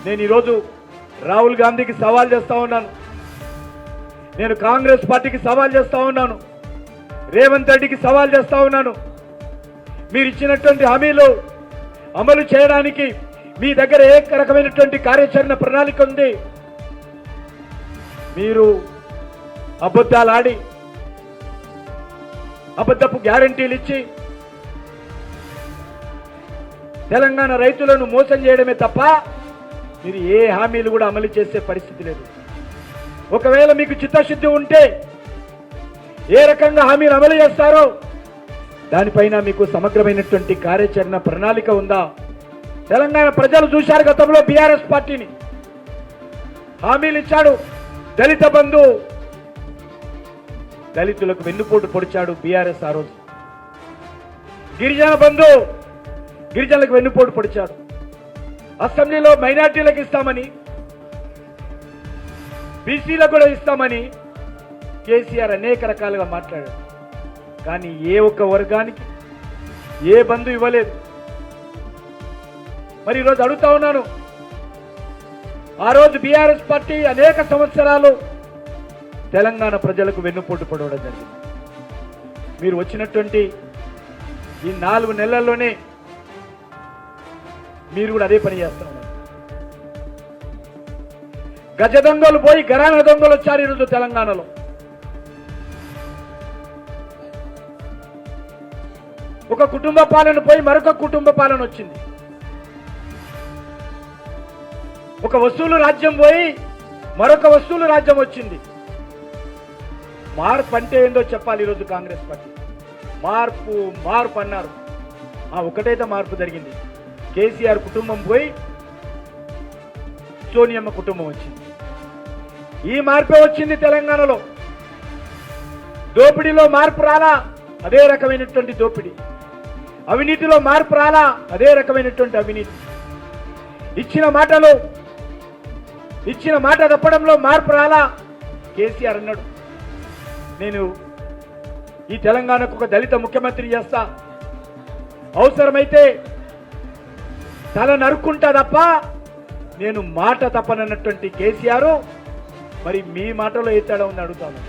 నేను ఈరోజు రాహుల్ గాంధీకి సవాల్ చేస్తా ఉన్నాను, నేను కాంగ్రెస్ పార్టీకి సవాల్ చేస్తా ఉన్నాను, రేవంత్ రెడ్డికి సవాల్ చేస్తా ఉన్నాను. మీరు ఇచ్చినటువంటి హామీలు అమలు చేయడానికి మీ దగ్గర ఏ రకమైనటువంటి కార్యాచరణ ప్రణాళిక ఉంది? మీరు అబద్ధాలు ఆడి అబద్ధపు గ్యారంటీలు ఇచ్చి తెలంగాణ రైతులను మోసం చేయడమే తప్ప మీరు ఏ హామీలు కూడా అమలు చేసే పరిస్థితి లేదు. ఒకవేళ మీకు చిత్తశుద్ధి ఉంటే ఏ రకంగా హామీలు అమలు చేస్తారో దానిపైన మీకు సమగ్రమైనటువంటి కార్యాచరణ ప్రణాళిక ఉందా? తెలంగాణ ప్రజలు చూశారు గతంలో బీఆర్ఎస్ పార్టీని. హామీలు ఇచ్చాడు, దళిత బంధు, దళితులకు వెన్నుపోటు పొడిచాడు బీఆర్ఎస్ ఆ రోజు. గిరిజన బంధు, గిరిజనులకు వెన్నుపోటు పొడిచాడు. అసెంబ్లీలో మైనార్టీలకు ఇస్తామని, బీసీలకు కూడా ఇస్తామని కేసీఆర్ అనేక రకాలుగా మాట్లాడాడు. కానీ ఏ ఒక్క వర్గానికి ఏ బంధు ఇవ్వలేదు. మరి ఈరోజు అడుగుతా ఉన్నాను, ఆ రోజు బీఆర్ఎస్ పార్టీ అనేక సంవత్సరాలు తెలంగాణ ప్రజలకు వెన్నుపోటు పొడవడం జరిగింది. మీరు వచ్చినటువంటి ఈ 4 నెలల్లోనే మీరు కూడా అదే పని చేస్తా ఉన్నారు. గజ దొంగలు పోయి గరాన దొంగలు వచ్చారు ఈరోజు తెలంగాణలో. ఒక కుటుంబ పాలన పోయి మరొక కుటుంబ పాలన వచ్చింది. ఒక వస్తువులు రాజ్యం పోయి మరొక వస్తువులు రాజ్యం వచ్చింది. మార్పు అంటే ఏందో చెప్పాలి ఈరోజు కాంగ్రెస్ పార్టీ. మార్పు మార్పు అన్నారు, ఒకటైతే మార్పు జరిగింది. కేసీఆర్ కుటుంబం పోయి సోనియమ్మ కుటుంబం వచ్చింది. ఈ మార్పే వచ్చింది తెలంగాణలో. దోపిడీలో మార్పు రాలా, అదే రకమైనటువంటి దోపిడీ. అవినీతిలో మార్పు రాలా, అదే రకమైనటువంటి అవినీతి. ఇచ్చిన మాట తప్పడంలో మార్పు రాలా. కేసీఆర్ అన్నాడు, నేను ఈ తెలంగాణకు ఒక దళిత ముఖ్యమంత్రి చేస్తా, అవసరమైతే తల నరుక్కుంటా తప్ప నేను మాట తప్పనన్నటువంటి కేసీఆర్ మరి మీ మాటలో ఏ తేడా ఉంది అడుగుతాను.